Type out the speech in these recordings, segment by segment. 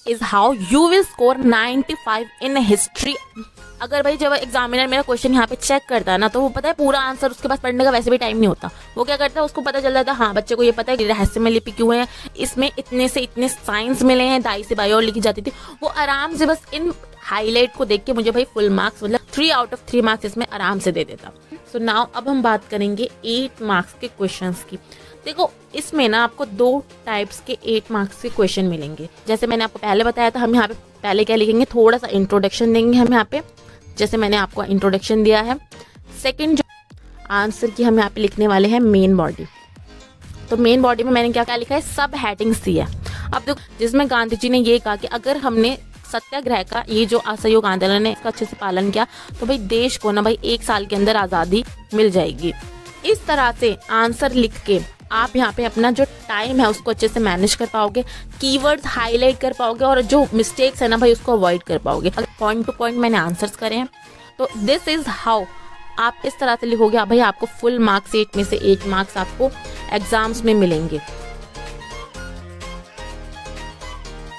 Is how you will score 95 in history. अगर भाई जब एग्जामिनर मेरा क्वेश्चन यहाँ पे चेक करता है ना, तो वो पता है पूरा आंसर उसके पास पढ़ने का वैसे भी टाइम नहीं होता। वो क्या करता है, उसको पता चल जाता है हाँ बच्चे को ये पता है कि रहस्यमय लिपि क्यों है, इसमें इतने से इतने साइंस मिले हैं, दाई से बाई और लिखी जाती थी। वो आराम से बस इन हाईलाइट को देख के मुझे भाई फुल मार्क्स मतलब 3 आउट ऑफ 3 मार्क्स इसमें आराम से दे देता। सो नाउ अब हम बात करेंगे 8 मार्क्स के क्वेश्चंस की। देखो इसमें ना आपको 2 टाइप्स के 8 मार्क्स के क्वेश्चन मिलेंगे। जैसे मैंने आपको पहले बताया था, हम यहाँ पे पहले क्या लिखेंगे, थोड़ा सा इंट्रोडक्शन देंगे हम यहाँ पे, जैसे मैंने आपको इंट्रोडक्शन दिया है। सेकंड जो आंसर की हम यहाँ पे लिखने वाले हैं मेन बॉडी। तो मेन बॉडी में मैंने क्या क्या लिखा है, सब हेडिंग्स दी है। अब देखो जिसमें गांधी जी ने ये कहा कि अगर हमने सत्याग्रह का ये जो असहयोग आंदोलन है इसका अच्छे से पालन किया तो भाई देश को ना भाई 1 साल के अंदर आज़ादी मिल जाएगी। इस तरह से आंसर लिख के आप यहाँ पे अपना जो टाइम है उसको अच्छे से मैनेज कर पाओगे, कीवर्ड्स हाईलाइट कर पाओगे और जो मिस्टेक्स है ना भाई उसको अवॉइड कर पाओगे। अगर पॉइंट टू पॉइंट मैंने आंसर्स करे हैं तो दिस इज हाउ आप इस तरह से लिखोगे भाई आपको फुल मार्क्स 8 में से 8 मार्क्स आपको एग्जाम्स में मिलेंगे।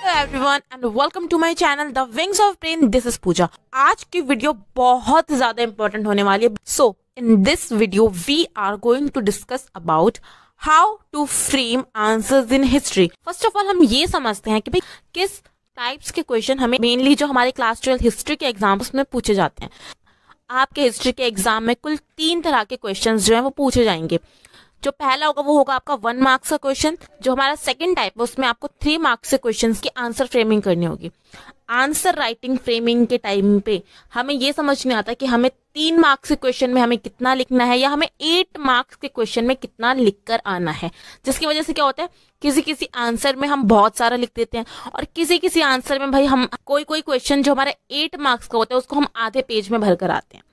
Everyone and welcome to my channel the wings of brain, this is Pooja. आज की वीडियो बहुत ज्यादा इंपॉर्टेंट होने वाली है। So in this video we are going to discuss about how to frame answers in history. First of all हम ये समझते हैं कि भाई किस टाइप्स के क्वेश्चन हमें मेनली जो हमारे क्लास 12 हिस्ट्री के एग्जाम्स में पूछे जाते हैं। आपके हिस्ट्री के एग्जाम में कुल 3 तरह के क्वेश्चंस जो है वो पूछे जाएंगे। जो पहला होगा वो होगा आपका 1 मार्क्स का क्वेश्चन। जो हमारा सेकंड टाइप है उसमें आपको 3 मार्क्स के क्वेश्चंस की आंसर फ्रेमिंग करनी होगी। आंसर राइटिंग फ्रेमिंग के टाइम पे हमें ये समझ नहीं आता कि हमें 3 मार्क्स के क्वेश्चन में हमें कितना लिखना है या हमें 8 मार्क्स के क्वेश्चन में कितना लिखकर आना है, जिसकी वजह से क्या होता है किसी किसी आंसर में हम बहुत सारा लिख देते हैं और किसी किसी आंसर में भाई हम कोई क्वेश्चन जो हमारे 8 मार्क्स का होता है उसको हम आधे पेज में भर कर आते हैं।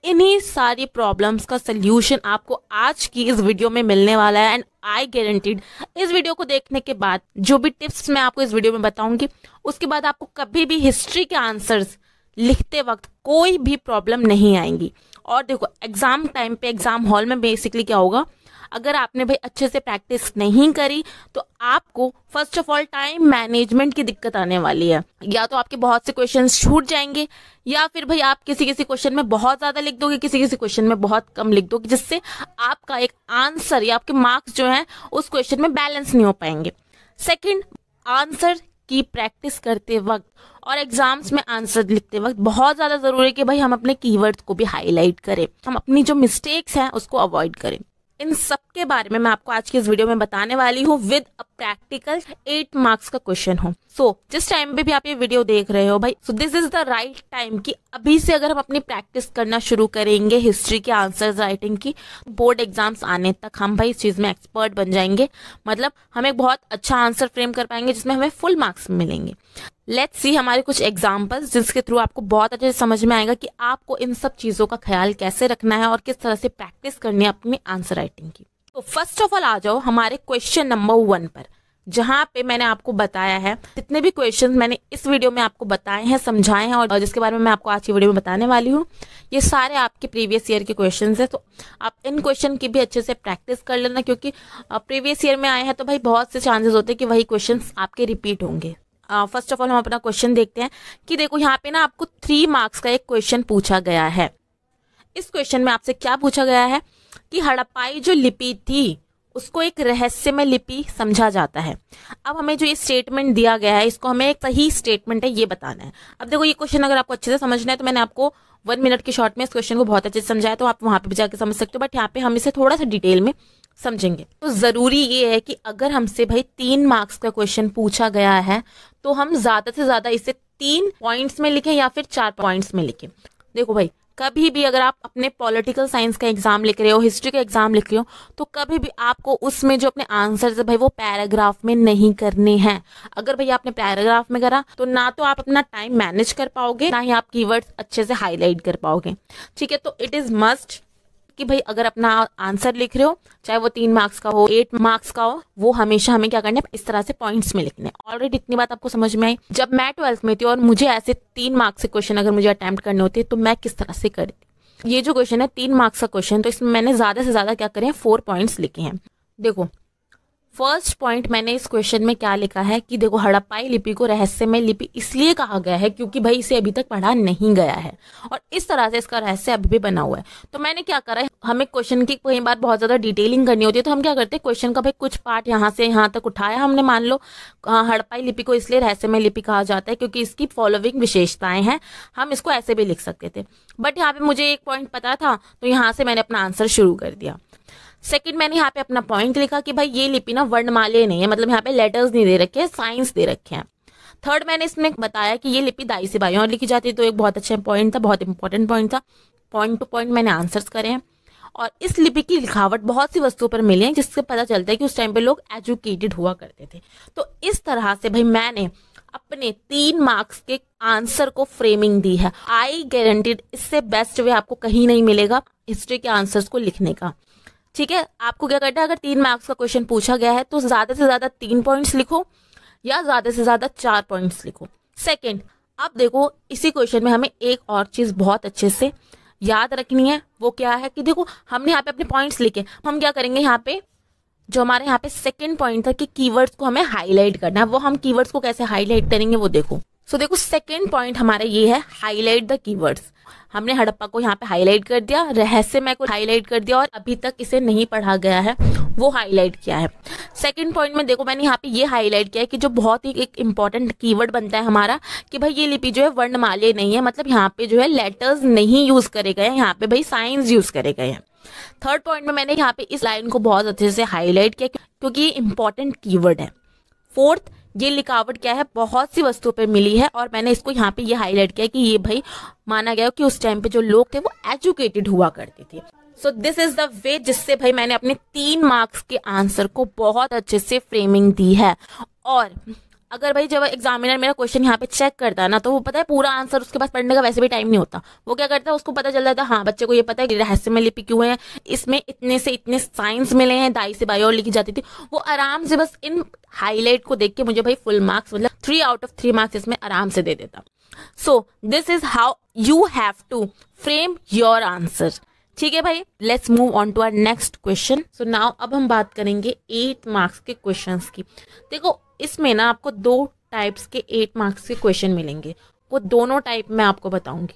इन्हीं सारी प्रॉब्लम्स का सल्यूशन आपको आज की इस वीडियो में मिलने वाला है एंड आई गारंटीड इस वीडियो को देखने के बाद जो भी टिप्स मैं आपको इस वीडियो में बताऊंगी उसके बाद आपको कभी भी हिस्ट्री के आंसर्स लिखते वक्त कोई भी प्रॉब्लम नहीं आएंगी। और देखो एग्जाम टाइम पे एग्जाम हॉल में बेसिकली क्या होगा, अगर आपने भाई अच्छे से प्रैक्टिस नहीं करी तो आपको first of all time management की दिक्कत आने वाली है। या तो आपके बहुत से क्वेश्चंस छूट जाएंगे या फिर भाई आप किसी किसी क्वेश्चन में बहुत ज्यादा लिख दोगे, किसी किसी क्वेश्चन में बहुत कम लिख दोगे, जिससे आपका एक आंसर या आपके मार्क्स जो है उस क्वेश्चन में बैलेंस नहीं हो पाएंगे। सेकेंड, आंसर की प्रैक्टिस करते वक्त और एग्जाम्स में आंसर लिखते वक्त बहुत ज्यादा जरूरी है कि भाई हम अपने कीवर्ड्स को भी हाईलाइट करें, हम अपनी जो मिस्टेक्स हैं उसको अवॉइड करें। इन सब के बारे में मैं आपको आज की इस वीडियो में बताने वाली हूँ विद अ प्रैक्टिकल 8 मार्क्स का क्वेश्चन हो। सो जिस टाइम पे भी आप ये वीडियो देख रहे हो भाई, सो this is the right time कि अभी से अगर हम अपनी प्रैक्टिस करना शुरू करेंगे हिस्ट्री के आंसर्स राइटिंग की, बोर्ड एग्जाम्स आने तक हम भाई इस चीज में एक्सपर्ट बन जाएंगे। मतलब हम एक बहुत अच्छा आंसर फ्रेम कर पाएंगे जिसमें हमें फुल मार्क्स मिलेंगे। लेट्स सी हमारे कुछ एग्जाम्पल्स जिसके थ्रू आपको बहुत अच्छे से समझ में आएगा कि आपको इन सब चीजों का ख्याल कैसे रखना है और किस तरह से प्रैक्टिस करनी है अपनी आंसर राइटिंग की। तो फर्स्ट ऑफ ऑल आ जाओ हमारे क्वेश्चन नंबर 1 पर, जहां पे मैंने आपको बताया है जितने भी क्वेश्चंस मैंने इस वीडियो में आपको बताए हैं, समझाए हैं और जिसके बारे में मैं आपको आज की वीडियो में बताने वाली हूँ, ये सारे आपके प्रीवियस ईयर के क्वेश्चंस हैं। तो आप इन क्वेश्चन की भी अच्छे से प्रैक्टिस कर लेना, क्योंकि प्रीवियस ईयर में आए हैं तो भाई बहुत से चांसेस होते हैं कि वही क्वेश्चन आपके रिपीट होंगे। फर्स्ट ऑफ ऑल हम अपना क्वेश्चन देखते हैं कि देखो यहाँ पे ना आपको 3 मार्क्स का एक क्वेश्चन पूछा गया है। इस क्वेश्चन में आपसे क्या पूछा गया है कि हड़प्पाई जो लिपि थी उसको एक रहस्यमय लिपि समझा जाता है। अब हमें जो ये स्टेटमेंट दिया गया है इसको हमें एक सही स्टेटमेंट है ये बताना है। अब देखो ये क्वेश्चन अगर आपको अच्छे से समझना है तो मैंने आपको 1 मिनट के शॉर्ट में इस क्वेश्चन को बहुत अच्छे से समझाया, तो आप वहां पे भी जाकर समझ सकते हो, बट यहाँ पे हम इसे थोड़ा सा डिटेल में समझेंगे। तो जरूरी ये है कि अगर हमसे भाई 3 मार्क्स का क्वेश्चन पूछा गया है तो हम ज्यादा से ज्यादा इसे 3 पॉइंट्स में लिखें या फिर 4 पॉइंट्स में लिखें। देखो भाई कभी भी अगर आप अपने पॉलिटिकल साइंस का एग्जाम लिख रहे हो, हिस्ट्री का एग्जाम लिख रहे हो, तो कभी भी आपको उसमें जो अपने आंसर्स है भाई वो पैराग्राफ में नहीं करने हैं। अगर भाई आपने पैराग्राफ में करा तो ना तो आप अपना टाइम मैनेज कर पाओगे, ना ही आप कीवर्ड्स अच्छे से हाईलाइट कर पाओगे। ठीक है, तो इट इज मस्ट कि भाई अगर अपना आंसर लिख रहे हो, चाहे वो 3 मार्क्स का हो 8 मार्क्स का हो, वो हमेशा हमें क्या करना है इस तरह से पॉइंट्स में लिखने। ऑलरेडी इतनी बात आपको समझ में आई। जब मैं 12th में थी और मुझे ऐसे 3 मार्क्स के क्वेश्चन अगर मुझे अटेम्प्ट करने होते तो मैं किस तरह से करती। ये जो क्वेश्चन है 3 मार्क्स का क्वेश्चन, तो इसमें मैंने ज्यादा से ज्यादा क्या करें 4 पॉइंट्स लिखे हैं। देखो फर्स्ट पॉइंट मैंने इस क्वेश्चन में क्या लिखा है कि देखो हड़प्पाई लिपि को रहस्यमय लिपि इसलिए कहा गया है क्योंकि भाई इसे अभी तक पढ़ा नहीं गया है और इस तरह से इसका रहस्य अभी भी बना हुआ है। तो मैंने क्या करा है, हमें क्वेश्चन की कई बार बहुत ज्यादा डिटेलिंग करनी होती है, तो हम क्या करते हैं क्वेश्चन का भाई कुछ पार्ट यहाँ से यहाँ तक उठाया हमने, मान लो हड़प्पाई लिपि को इसलिए रहस्यमय लिपि कहा जाता है क्योंकि इसकी फॉलोइंग विशेषताएं हैं, हम इसको ऐसे भी लिख सकते थे, बट यहाँ पे मुझे एक पॉइंट पता था तो यहाँ से मैंने अपना आंसर शुरू कर दिया। सेकंड, मैंने यहाँ पे अपना पॉइंट लिखा कि भाई ये लिपि ना वर्णमाले नहीं है, मतलब यहाँ पे लेटर्स नहीं दे रखे हैं, साइंस दे रखे हैं। थर्ड, मैंने इसमें बताया कि ये लिपि दाई से बाईं ओर लिखी जाती है, तो एक बहुत अच्छा पॉइंट था, बहुत इंपॉर्टेंट पॉइंट था। पॉइंट टू पॉइंट मैंने आंसर्स करे हैं और इस लिपि की लिखावट बहुत सी वस्तुओं पर मिली है जिससे पता चलता है कि उस टाइम पे लोग एजुकेटेड हुआ करते थे। तो इस तरह से भाई मैंने अपने 3 मार्क्स के आंसर को फ्रेमिंग दी है। आई गारंटीड इससे बेस्ट वे आपको कहीं नहीं मिलेगा हिस्ट्री के आंसर्स को लिखने का। ठीक है, आपको क्या करना है, अगर 3 मार्क्स का क्वेश्चन पूछा गया है तो ज्यादा से ज्यादा 3 पॉइंट्स लिखो या ज्यादा से ज्यादा 4 पॉइंट्स लिखो। सेकंड, अब देखो इसी क्वेश्चन में हमें एक और चीज बहुत अच्छे से याद रखनी है, वो क्या है कि देखो हमने यहाँ पे अपने पॉइंट्स लिखे, हम क्या करेंगे यहाँ पे जो हमारे यहाँ पे सेकंड पॉइंट था कि कीवर्ड्स को हमें हाईलाइट करना है, वो हम कीवर्ड्स को कैसे हाईलाइट करेंगे वो देखो। सो देखो सेकंड पॉइंट हमारा ये है हाईलाइट द कीवर्ड्स। हमने हड़प्पा को यहाँ पे हाईलाइट कर दिया, रहस्यमय को हाईलाइट कर दिया और अभी तक इसे नहीं पढ़ा गया है वो हाईलाइट किया है। सेकंड पॉइंट में देखो मैंने यहाँ पे ये हाईलाइट किया है कि जो बहुत ही एक इंपॉर्टेंट कीवर्ड बनता है हमारा कि भाई ये लिपि जो है वर्णमाले नहीं है, मतलब यहाँ पे जो है लेटर्स नहीं यूज करे गए हैं, यहाँ पे भाई साइंस यूज करे गए हैं। थर्ड पॉइंट में मैंने यहाँ पे इस लाइन को बहुत अच्छे से हाईलाइट किया क्योंकि ये इंपॉर्टेंट कीवर्ड है। फोर्थ, ये लिखावट क्या है बहुत सी वस्तुओं पे मिली है और मैंने इसको यहाँ पे ये हाईलाइट किया कि ये भाई माना गया कि उस टाइम पे जो लोग थे वो एजुकेटेड हुआ करते थे। सो दिस इज द वे जिससे भाई मैंने अपने 3 मार्क्स के आंसर को बहुत अच्छे से फ्रेमिंग दी है। और अगर भाई जब एग्जामिनर मेरा क्वेश्चन यहाँ पे चेक करता है ना तो वो पता है पूरा आंसर उसके पास पढ़ने का वैसे भी टाइम नहीं होता, वो क्या करता है उसको पता चल जाता है हाँ बच्चे को ये पता है कि रहस्यमय लिपि क्यों है, इसमें इतने से इतने साइंस मिले हैं, दाई से बाईं ओर लिखी जाती थी, वो आराम से बस इन हाईलाइट को देख के मुझे भाई फुल मार्क्स मतलब 3 आउट ऑफ 3 मार्क्स इसमें आराम से दे देता। So this is how you have to frame your answer. ठीक है भाई, let's move on to our next question. So now अब हम बात करेंगे 8 मार्क्स के क्वेश्चंस की। देखो इसमें ना आपको 2 टाइप्स के 8 मार्क्स के क्वेश्चन मिलेंगे, वो दोनों टाइप मैं आपको बताऊंगी।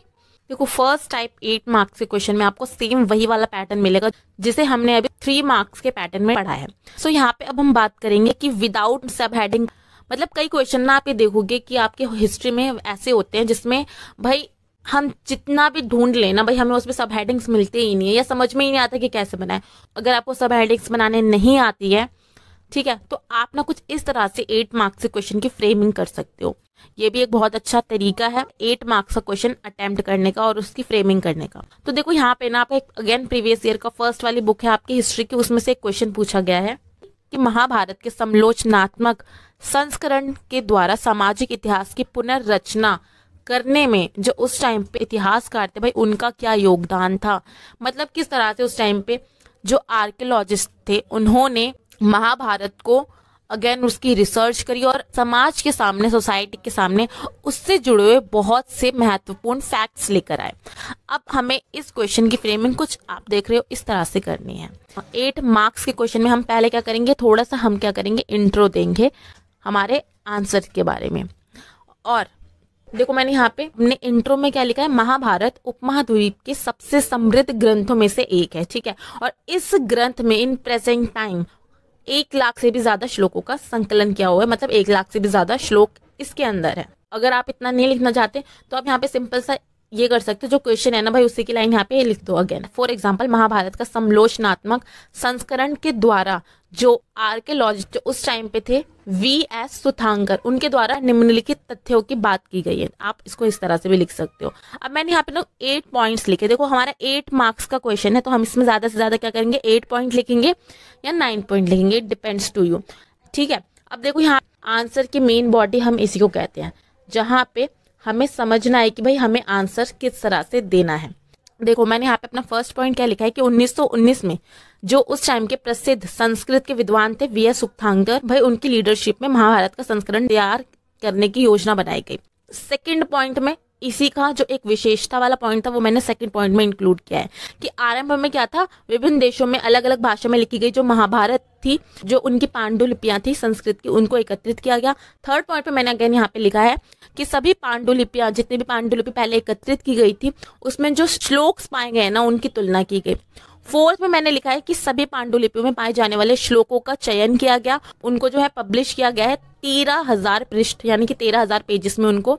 देखो फर्स्ट टाइप 8 मार्क्स के क्वेश्चन में आपको सेम वही वाला पैटर्न मिलेगा जिसे हमने अभी 3 मार्क्स के पैटर्न में पढ़ा है। सो यहाँ पे अब हम बात करेंगे कि विदाउट सब हेडिंग, मतलब कई क्वेश्चन ना आप ये देखोगे कि आपके हिस्ट्री में ऐसे होते हैं जिसमें भाई हम जितना भी ढूंढ लेना भाई हमें उसमें सब हेडिंग्स मिलते ही नहीं है या समझ में ही नहीं आता कि कैसे बनाए। अगर आपको सब हेडिंग्स बनाने नहीं आती है, ठीक है, तो आप ना कुछ इस तरह से 8 मार्क्स के क्वेश्चन की फ्रेमिंग कर सकते हो। ये भी एक बहुत अच्छा तरीका है 8 मार्क्स का क्वेश्चन अटेम्प्ट करने का और उसकी फ्रेमिंग करने का। तो देखो यहाँ पे ना आप एक अगेन प्रीवियस ईयर का फर्स्ट वाली बुक है आपकी हिस्ट्री की, उसमें से एक क्वेश्चन पूछा गया है कि महाभारत के समालोचनात्मक संस्करण के द्वारा सामाजिक इतिहास की पुनर्रचना करने में जो उस टाइम पे इतिहासकार थे भाई उनका क्या योगदान था। मतलब किस तरह से उस टाइम पे जो आर्कियोलॉजिस्ट थे उन्होंने महाभारत को अगेन उसकी रिसर्च करी और समाज के सामने, सोसाइटी के सामने उससे जुड़े हुए बहुत से महत्वपूर्ण फैक्ट्स लेकर आए। अब हमें इस क्वेश्चन की फ्रेमिंग कुछ आप देख रहे हो इस तरह से करनी है। 8 मार्क्स के क्वेश्चन में हम पहले क्या करेंगे, थोड़ा सा हम क्या करेंगे इंट्रो देंगे हमारे आंसर के बारे में। और देखो मैंने यहाँ पे अपने इंट्रो में क्या लिखा है, महाभारत उपमहाद्वीप के सबसे समृद्ध ग्रंथों में से एक है। ठीक है, और इस ग्रंथ में इन प्रेजेंट टाइम 1 लाख से भी ज्यादा श्लोकों का संकलन किया हुआ है, मतलब 1 लाख से भी ज्यादा श्लोक इसके अंदर है। अगर आप इतना नहीं लिखना चाहते तो आप यहाँ पे सिंपल सा ये कर सकते हो, जो क्वेश्चन है ना भाई उसी की लाइन यहाँ पे लिख दो अगेन। फॉर एग्जाम्पल महाभारत का समालोचनात्मक संस्करण के द्वारा जो आर्कियोलॉजिस्ट जो उस टाइम पे थे V.S. सुथांकर, उनके द्वारा निम्नलिखित तथ्यों की बात की गई है। आप इसको इस तरह से भी लिख सकते हो। अब मैंने यहाँ पे ना 8 पॉइंट्स लिखे। देखो हमारा 8 मार्क्स का क्वेश्चन है तो हम इसमें ज्यादा से ज्यादा क्या करेंगे, 8 पॉइंट लिखेंगे या 9 पॉइंट लिखेंगे, इट डिपेंड्स टू यू। ठीक है, अब देखो यहाँ आंसर की मेन बॉडी हम इसी को कहते हैं, जहां पे हमें समझना है कि भाई हमें आंसर किस तरह से देना है। देखो मैंने यहाँ पे अपना फर्स्ट पॉइंट क्या लिखा है कि 1919 में जो उस टाइम के प्रसिद्ध संस्कृत के विद्वान थे V.S. सुथांकर, भाई उनकी लीडरशिप में महाभारत का संस्करण तैयार करने की योजना बनाई गई। सेकंड पॉइंट में इसी का जो एक विशेषता वाला पॉइंट था वो मैंने सेकंड पॉइंट में इंक्लूड किया है कि आरंभ में क्या था, विभिन्न देशों में अलग अलग भाषा में लिखी गई जो महाभारत थी, जो उनकी पांडुलिपियां थी संस्कृत की, उनको एकत्रित किया गया। थर्ड पॉइंट पे मैंने अगेन यहाँ पे लिखा है कि सभी पांडुलिपियां, जितनी भी पांडुलिपि पहले एकत्रित की गई थी, उसमें जो श्लोक पाए गए ना उनकी तुलना की गई। फोर्थ में मैंने लिखा है कि सभी पांडुलिपियों में पाए जाने वाले श्लोकों का चयन किया गया, उनको जो है पब्लिश किया गया है 13,000 पृष्ठ यानी कि 13,000 पेजेस में उनको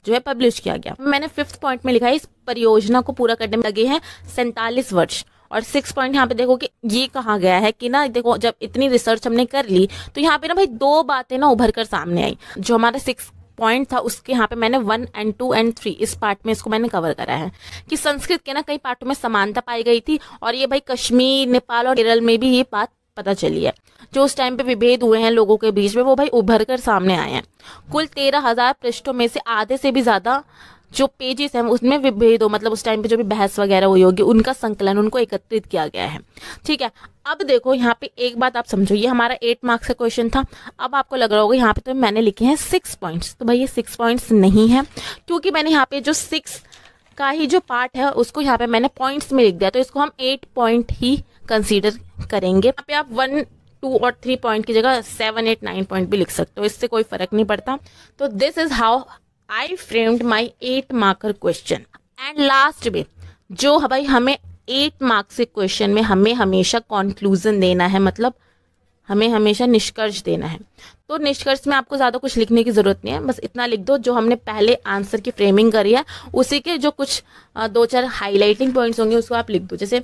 जो है पब्लिश किया गया। मैंने फिफ्थ पॉइंट में लिखा है इस परियोजना को पूरा करने में लगे हैं 47 वर्ष। और 6 पॉइंट यहाँ पे देखो कि ये कहा गया है कि ना देखो जब इतनी रिसर्च हमने कर ली तो यहाँ पे ना भाई 2 बातें ना उभर कर सामने आई। जो हमारा 6 पॉइंट था उसके यहाँ पे मैंने 1 and 2 and 3 इस पार्ट में इसको मैंने कवर करा है कि संस्कृत के ना कई पार्टों में समानता पाई गई थी, और ये भाई कश्मीर, नेपाल और केरल में भी ये बात पता चली है। जो उस टाइम पे विभेद हुए हैं लोगों के बीच में वो भाई उभर कर सामने आए हैं। कुल 13,000 पृष्ठों में से आधे से भी ज्यादा जो पेजेस हैं उसमें विभेद हो, मतलब उस टाइम पे जो भी बहस वगैरह हुई होगी उनका संकलन, उनको एकत्रित किया गया है। ठीक है, अब देखो यहाँ पे एक बात आप समझो, ये हमारा 8 मार्क्स का क्वेश्चन था। अब आपको लग रहा होगा यहाँ पे तो मैंने लिखे हैं 6 पॉइंट्स, तो भाई ये 6 पॉइंट्स नहीं है, क्योंकि मैंने यहाँ पे जो 6 का ही जो पार्ट है उसको यहाँ पे मैंने पॉइंट्स में लिख दिया, तो इसको हम 8 पॉइंट ही कंसीडर करेंगे। यहाँ पे आप 1, 2 और 3 पॉइंट की जगह 7, 8, 9 पॉइंट भी लिख सकते हो, इससे कोई फर्क नहीं पड़ता। तो this is how I framed my 8 marker question. And last में जो भाई हमें 8 मार्क्स के क्वेश्चन में हमें हमेशा कंक्लूजन देना है, मतलब हमें हमेशा निष्कर्ष देना है। तो निष्कर्ष में आपको ज्यादा कुछ लिखने की जरूरत नहीं है, बस इतना लिख दो जो हमने पहले आंसर की फ्रेमिंग करी है उसी के जो कुछ 2-4 हाईलाइटिंग पॉइंट्स होंगे उसको आप लिख दो। जैसे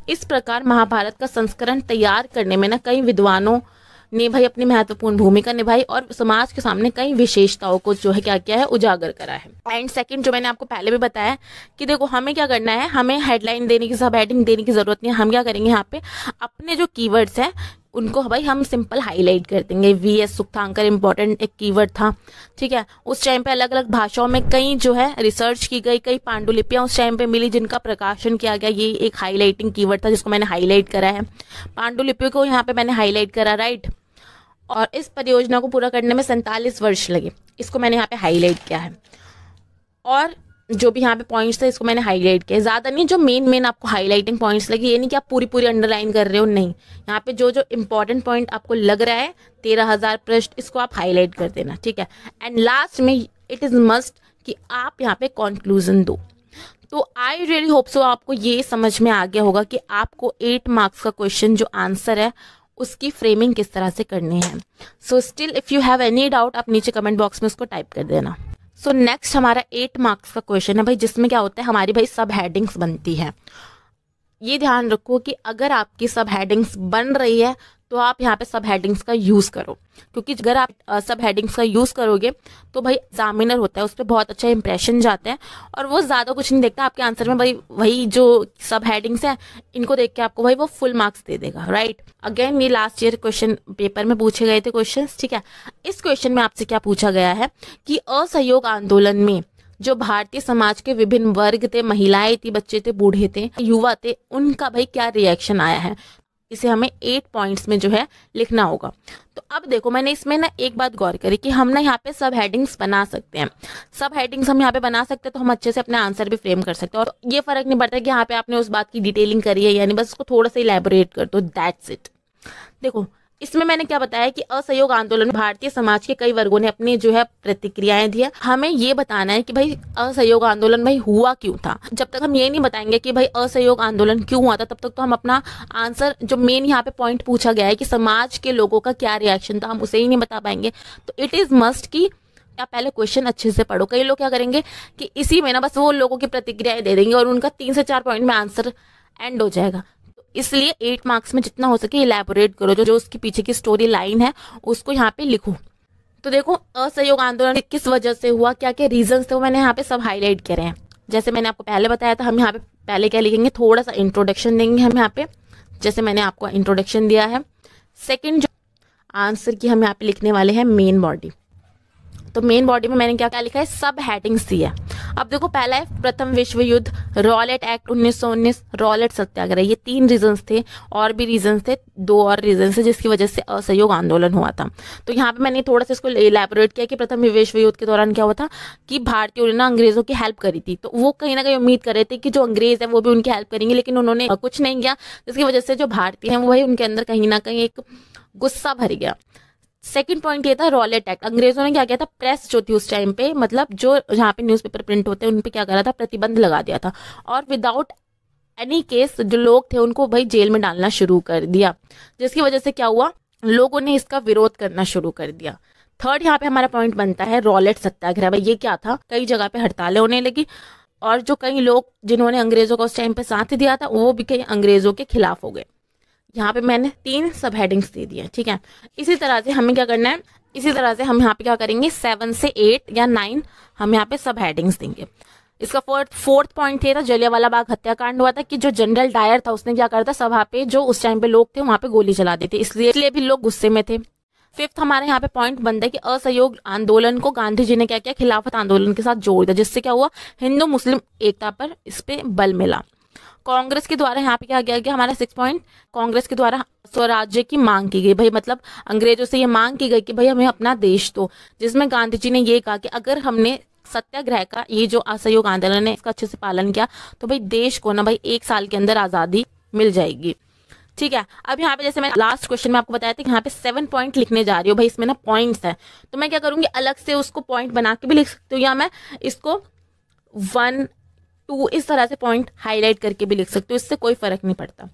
इस प्रकार महाभारत का संस्करण तैयार करने में ना कई विद्वानों ने भाई अपनी महत्वपूर्ण भूमिका निभाई और समाज के सामने कई विशेषताओं को जो है क्या किया है, उजागर करा है। एंड सेकंड जो मैंने आपको पहले भी बताया कि देखो हमें क्या करना है, हमें हेडलाइन देने की, सब हेडिंग देने की जरूरत नहीं है। हम क्या करेंगे, यहाँ पे अपने जो कीवर्ड्स हैं उनको भाई हम सिंपल हाईलाइट कर देंगे। वीएस सुक्तांकर इंपॉर्टेंट एक कीवर्ड था, ठीक है। उस टाइम पे अलग अलग भाषाओं में कई जो है रिसर्च की गई, कई पांडुलिपियां उस टाइम पे मिली जिनका प्रकाशन किया गया, ये एक हाईलाइटिंग कीवर्ड था जिसको मैंने हाईलाइट करा है। पांडुलिपियों को यहाँ पे मैंने हाईलाइट करा, राइट। और इस परियोजना को पूरा करने में 47 वर्ष लगे, इसको मैंने यहाँ पे हाईलाइट किया है। और जो भी यहाँ पे पॉइंट्स थे इसको मैंने हाईलाइट किया, ज्यादा नहीं, जो मेन आपको हाईलाइटिंग पॉइंट्स लगे, ये नहीं कि आप पूरी अंडरलाइन कर रहे हो, नहीं। यहाँ पे जो इंपॉर्टेंट पॉइंट आपको लग रहा है 13,000 पृष्ठ, इसको आप हाईलाइट कर देना, ठीक है। एंड लास्ट में इट इज मस्ट कि आप यहाँ पे कंक्लूजन दो। तो आई रियली होप सो आपको ये समझ में आ गया होगा कि आपको 8 मार्क्स का क्वेश्चन जो आंसर है उसकी फ्रेमिंग किस तरह से करनी है। So still if you have any doubt आप नीचे कमेंट बॉक्स में उसको टाइप कर देना। सो नेक्स्ट हमारा 8 मार्क्स का क्वेश्चन है भाई, जिसमें क्या होता है, हमारी भाई सब हेडिंग्स बनती है। ये ध्यान रखो कि अगर आपकी सब हेडिंग्स बन रही है तो आप यहाँ पे सब हेडिंग्स का यूज करो, क्योंकि अगर आप सब हेडिंग्स का यूज करोगे तो भाई एग्जामिनर होता है उस पर बहुत अच्छा इंप्रेशन जाता है और वो ज्यादा कुछ नहीं देखता आपके आंसर में, भाई वही जो सब हेडिंग्स है इनको देख के आपको भाई वो फुल मार्क्स दे देगा, राइट। अगेन ये लास्ट ईयर क्वेश्चन पेपर में पूछे गए थे क्वेश्चंस, ठीक है। इस क्वेश्चन में आपसे क्या पूछा गया है कि असहयोग आंदोलन में जो भारतीय समाज के विभिन्न वर्ग थे, महिलाएं थी, बच्चे थे, बूढ़े थे, युवा थे, उनका भाई क्या रिएक्शन आया है, इसे हमें 8 पॉइंट्स में जो है लिखना होगा। तो अब देखो मैंने इसमें ना एक बात गौर करी कि हम ना यहाँ पे सब हेडिंग्स बना सकते हैं, सब हेडिंग्स हम यहाँ पे बना सकते हैं, तो हम अच्छे से अपने आंसर भी फ्रेम कर सकते हैं। और ये फर्क नहीं पड़ता कि यहाँ पे आपने उस बात की डिटेलिंग करी है, यानी बस उसको थोड़ा सा इलेबोरेट कर दो, दैट्स इट। देखो इसमें मैंने क्या बताया कि असहयोग आंदोलन भारतीय समाज के कई वर्गों ने अपनी जो है प्रतिक्रियाएं दी है। हमें ये बताना है कि भाई असहयोग आंदोलन भाई हुआ क्यों था। जब तक हम ये नहीं बताएंगे कि भाई असहयोग आंदोलन क्यों हुआ था, तब तक तो हम अपना आंसर, जो मेन यहाँ पे पॉइंट पूछा गया है कि समाज के लोगों का क्या रिएक्शन था, हम उसे ही नहीं बता पाएंगे। तो इट इज मस्ट कि आप पहले क्वेश्चन अच्छे से पढ़ो। कई लोग क्या करेंगे कि इसी में ना बस वो लोगों की प्रतिक्रियाएं दे देंगे और उनका 3 से 4 पॉइंट में आंसर एंड हो जाएगा। इसलिए 8 मार्क्स में जितना हो सके इलैबोरेट करो, जो उसकी पीछे की स्टोरी लाइन है उसको यहाँ पे लिखो। तो देखो असहयोग आंदोलन किस वजह से हुआ, क्या क्या रीजंस थे, वो मैंने यहाँ पे सब हाईलाइट करे हैं। जैसे मैंने आपको पहले बताया था, हम यहाँ पे पहले क्या लिखेंगे, थोड़ा सा इंट्रोडक्शन देंगे हम यहाँ पे, जैसे मैंने आपको इंट्रोडक्शन दिया है। सेकेंड जो आंसर की हम यहाँ पे लिखने वाले हैं मेन बॉडी। तो मेन बॉडी में मैंने क्या क्या लिखा है, सब हेडिंग्स दी है। अब देखो पहला है प्रथम विश्व युद्ध, रॉलेट एक्ट 1919, रॉलेट सत्याग्रह, ये 3 रीजंस थे। और भी रीजंस थे, 2 और रीजंस थे जिसकी वजह से असहयोग आंदोलन हुआ था। तो यहाँ पे मैंने थोड़ा सा इसको इलैबोरेट किया कि प्रथम विश्व युद्ध के दौरान क्या हुआ था कि भारतीयों ने ना अंग्रेजों की हेल्प करी थी। तो वो कहीं ना कहीं उम्मीद कर रहे थे कि जो अंग्रेज है वो भी उनकी हेल्प करेंगे, लेकिन उन्होंने कुछ नहीं किया, जिसकी वजह से जो भारतीय हैं वो भाई उनके अंदर कहीं ना कहीं एक गुस्सा भर गया। सेकंड पॉइंट ये था रॉलेट एक्ट। अंग्रेजों ने क्या किया था, प्रेस जो थी उस टाइम पे, मतलब जो जहाँ पे न्यूज़पेपर प्रिंट होते हैं उन पे क्या करा था, प्रतिबंध लगा दिया था। और विदाउट एनी केस जो लोग थे उनको भाई जेल में डालना शुरू कर दिया, जिसकी वजह से क्या हुआ, लोगों ने इसका विरोध करना शुरू कर दिया। थर्ड यहाँ पे हमारा पॉइंट बनता है रॉलेट सत्याग्रह। भाई ये क्या था, कई जगह पे हड़तालें होने लगी और जो कई लोग जिन्होंने अंग्रेजों को उस टाइम पे साथ दिया था वो भी कई अंग्रेजों के खिलाफ हो गए। यहाँ पे मैंने 3 सब हेडिंग्स दे दिए, ठीक है। इसी तरह से हमें क्या करना है, इसी तरह से हम यहाँ पे क्या करेंगे, 7 से 8 या 9 हम यहाँ पे सब हेडिंग्स देंगे। इसका फोर्थ पॉइंट ये था, जलियांवाला बाग हत्याकांड हुआ था कि जो जनरल डायर था उसने क्या करा था, सभा पे जो उस टाइम पे लोग थे वहां पे गोली चला दी थी, इसलिए भी लोग गुस्से में थे। फिफ्थ हमारे यहाँ पे पॉइंट बनता है कि असहयोग आंदोलन को गांधी जी ने क्या किया, खिलाफत आंदोलन के साथ जोड़ दिया, जिससे क्या हुआ, हिंदू मुस्लिम एकता पर इस पे बल मिला। कांग्रेस के द्वारा यहाँ पे क्या किया गया, हमारा 6 पॉइंट, कांग्रेस के द्वारा स्वराज्य की मांग की गई। भाई मतलब अंग्रेजों से ये मांग की गई कि भाई हमें अपना देश दो, जिसमें गांधी जी ने ये कहा कि अगर हमने सत्याग्रह का ये जो असहयोग आंदोलन है इसका अच्छे से पालन किया तो भाई देश को ना भाई 1 साल के अंदर आजादी मिल जाएगी, ठीक है। अब यहाँ पे जैसे मैं लास्ट क्वेश्चन में आपको बताया था कि यहाँ पे 7 पॉइंट लिखने जा रही हूँ, भाई इसमें ना पॉइंट्स है, तो मैं क्या करूंगी, अलग से उसको पॉइंट बना के भी लिख सकती हूँ, या मैं इसको 1, 2 इस तरह से पॉइंट हाईलाइट करके भी लिख सकती हूँ, इससे कोई फर्क नहीं पड़ता।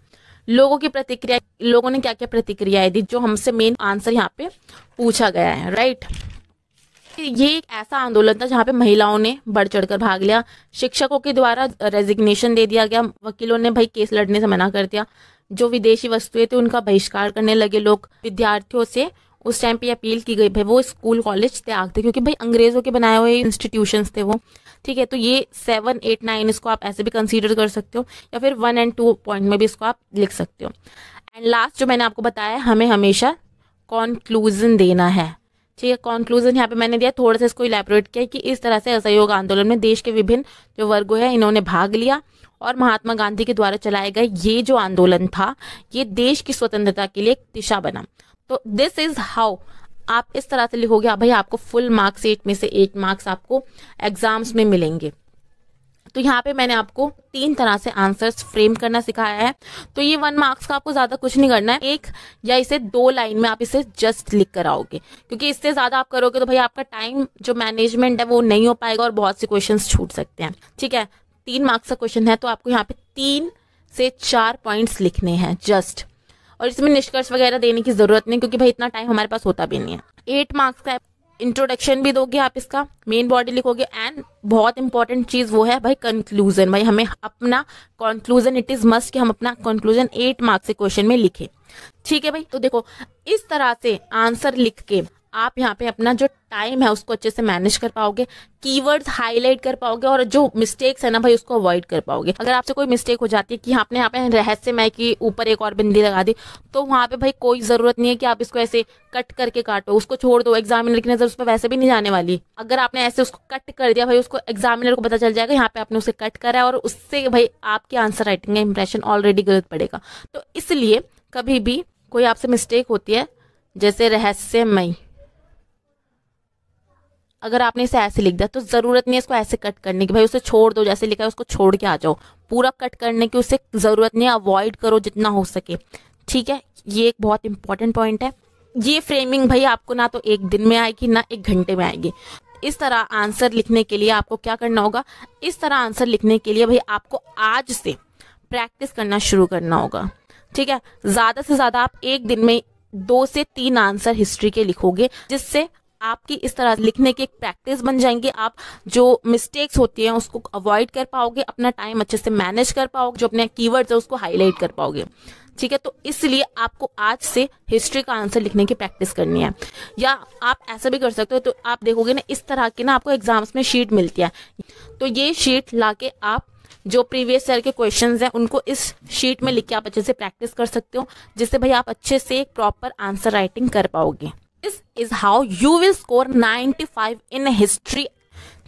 लोगों की प्रतिक्रिया, लोगों ने क्या क्या प्रतिक्रियाएं दी, जो हमसे मेन आंसर यहाँ पे पूछा गया है, राइट। ये एक ऐसा आंदोलन था जहाँ पे महिलाओं ने बढ़ चढ़कर भाग लिया, शिक्षकों के द्वारा रेजिग्नेशन दे दिया गया, वकीलों ने भाई केस लड़ने से मना कर दिया, जो विदेशी वस्तुएं थी उनका बहिष्कार करने लगे लोग, विद्यार्थियों से उस टाइम पे अपील की गई भाई वो स्कूल कॉलेज त्याग थे, क्योंकि भाई अंग्रेजों के बनाए हुए इंस्टीट्यूशंस थे वो, ठीक है। तो ये 7, 8, 9 इसको आप ऐसे भी कंसीडर कर सकते हो, या फिर 1 और 2 पॉइंट में भी इसको आप लिख सकते हो। एंड लास्ट जो मैंने आपको बताया, हमें हमेशा कॉन्क्लूजन देना है, ठीक है। कॉन्क्लूजन यहाँ पे मैंने दिया, थोड़ा सा इसको इलैबोरेट किया कि इस तरह से असहयोग आंदोलन में देश के विभिन्न जो वर्गों है इन्होंने भाग लिया और महात्मा गांधी के द्वारा चलाए गए ये जो आंदोलन था ये देश की स्वतंत्रता के लिए एक दिशा बना। तो दिस इज हाउ आप इस तरह से लिखोगे, भाई आपको फुल मार्क्स 8 में से 8 मार्क्स आपको एग्जाम्स में मिलेंगे। तो यहाँ पे मैंने आपको 3 तरह से आंसर्स फ्रेम करना सिखाया है। तो ये 1 मार्क्स का आपको ज्यादा कुछ नहीं करना है, 1 या इसे 2 लाइन में आप इसे जस्ट लिख कर आओगे, क्योंकि इससे ज्यादा आप करोगे तो भाई आपका टाइम जो मैनेजमेंट है वो नहीं हो पाएगा और बहुत से क्वेश्चंस छूट सकते हैं, ठीक है। 3 मार्क्स का क्वेश्चन है तो आपको यहाँ पे 3 से 4 पॉइंट्स लिखने हैं जस्ट, और इसमें निष्कर्ष वगैरह देने की जरूरत नहीं क्योंकि भाई इतना टाइम हमारे पास होता भी नहीं है। 8 मार्क्स का इंट्रोडक्शन भी दोगे आप, इसका मेन बॉडी लिखोगे, एंड बहुत इंपॉर्टेंट चीज वो है भाई कंक्लूजन। भाई हमें अपना कंक्लूजन, इट इज मस्ट कि हम अपना कंक्लूजन 8 मार्क्स के क्वेश्चन में लिखें, ठीक है भाई। तो देखो इस तरह से आंसर लिख के आप यहाँ पे अपना जो टाइम है उसको अच्छे से मैनेज कर पाओगे, कीवर्ड्स हाईलाइट कर पाओगे, और जो मिस्टेक्स है ना भाई उसको अवॉइड कर पाओगे। अगर आपसे कोई मिस्टेक हो जाती है कि आपने यहाँ पे रहस्यमय की ऊपर एक और बिंदी लगा दी, तो वहां पे भाई कोई जरूरत नहीं है कि आप इसको ऐसे कट करके काटो, उसको छोड़ दो, एग्जामिनर की नजर उस पर वैसे भी नहीं जाने वाली। अगर आपने ऐसे उसको कट कर दिया भाई उसको एग्जामिनर को पता चल जाएगा यहाँ पे आपने उसे कट करा है, और उससे भाई आपके आंसर राइटिंग का इंप्रेशन ऑलरेडी गलत पड़ेगा। तो इसलिए कभी भी कोई आपसे मिस्टेक होती है जैसे रहस्यमय, अगर आपने इसे ऐसे लिख दिया तो जरूरत नहीं है इसको ऐसे कट करने की, भाई उसे छोड़ दो, जैसे लिखा है उसको छोड़ के आ जाओ, पूरा कट करने की उसे जरूरत नहीं है, अवॉइड करो जितना हो सके, ठीक है। ये एक बहुत इंपॉर्टेंट पॉइंट है। ये फ्रेमिंग भाई आपको ना तो 1 दिन में आएगी ना 1 घंटे में आएगी। इस तरह आंसर लिखने के लिए आपको क्या करना होगा, इस तरह आंसर लिखने के लिए भाई आपको आज से प्रैक्टिस करना शुरू करना होगा, ठीक है। ज्यादा से ज्यादा आप 1 दिन में 2 से 3 आंसर हिस्ट्री के लिखोगे, जिससे आपकी इस तरह लिखने की एक प्रैक्टिस बन जाएंगे। आप जो मिस्टेक्स होती हैं उसको अवॉइड कर पाओगे, अपना टाइम अच्छे से मैनेज कर पाओगे, जो अपने कीवर्ड्स है उसको हाईलाइट कर पाओगे, ठीक है। तो इसलिए आपको आज से हिस्ट्री का आंसर लिखने की प्रैक्टिस करनी है। या आप ऐसा भी कर सकते हो, तो आप देखोगे ना इस तरह की ना आपको एग्जाम्स में शीट मिलती है, तो ये शीट लाके आप जो प्रीवियस ईयर के क्वेश्चंस हैं उनको इस शीट में लिख के आप अच्छे से प्रैक्टिस कर सकते हो, जिससे भाई आप अच्छे से एक प्रॉपर आंसर राइटिंग कर पाओगे। This is how you will score 95 in history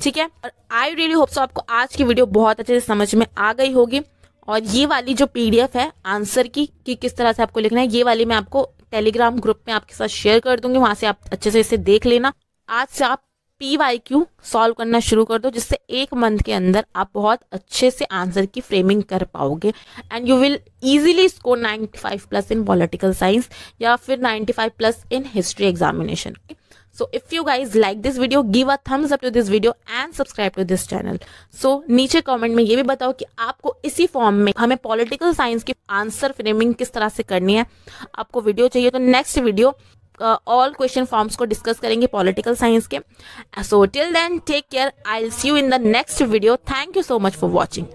ठीक है। और आई रियली होप सो आपको आज की वीडियो बहुत अच्छे से समझ में आ गई होगी। और ये वाली जो पीडीएफ है आंसर की कि किस तरह से आपको लिखना है, ये वाली मैं आपको टेलीग्राम ग्रुप में आपके साथ शेयर कर दूंगी, वहां से आप अच्छे से इसे देख लेना। आज से आप PYQ सॉल्व करना शुरू कर दो, जिससे एक मंथ के अंदर आप बहुत अच्छे से आंसर की फ्रेमिंग कर पाओगे and you will easily score 95+ in political science या फिर 95+ in history examination. So if you guys like this video, give a thumbs up to this video and subscribe to this channel. So नीचे comment में ये भी बताओ कि आपको इसी फॉर्म में हमें पॉलिटिकल साइंस की आंसर फ्रेमिंग किस तरह से करनी है। आपको वीडियो चाहिए तो next video all question forms को डिस्कस करेंगे पॉलिटिकल साइंस के। So till then, take care. I'll see you in the next video. Thank you so much for watching.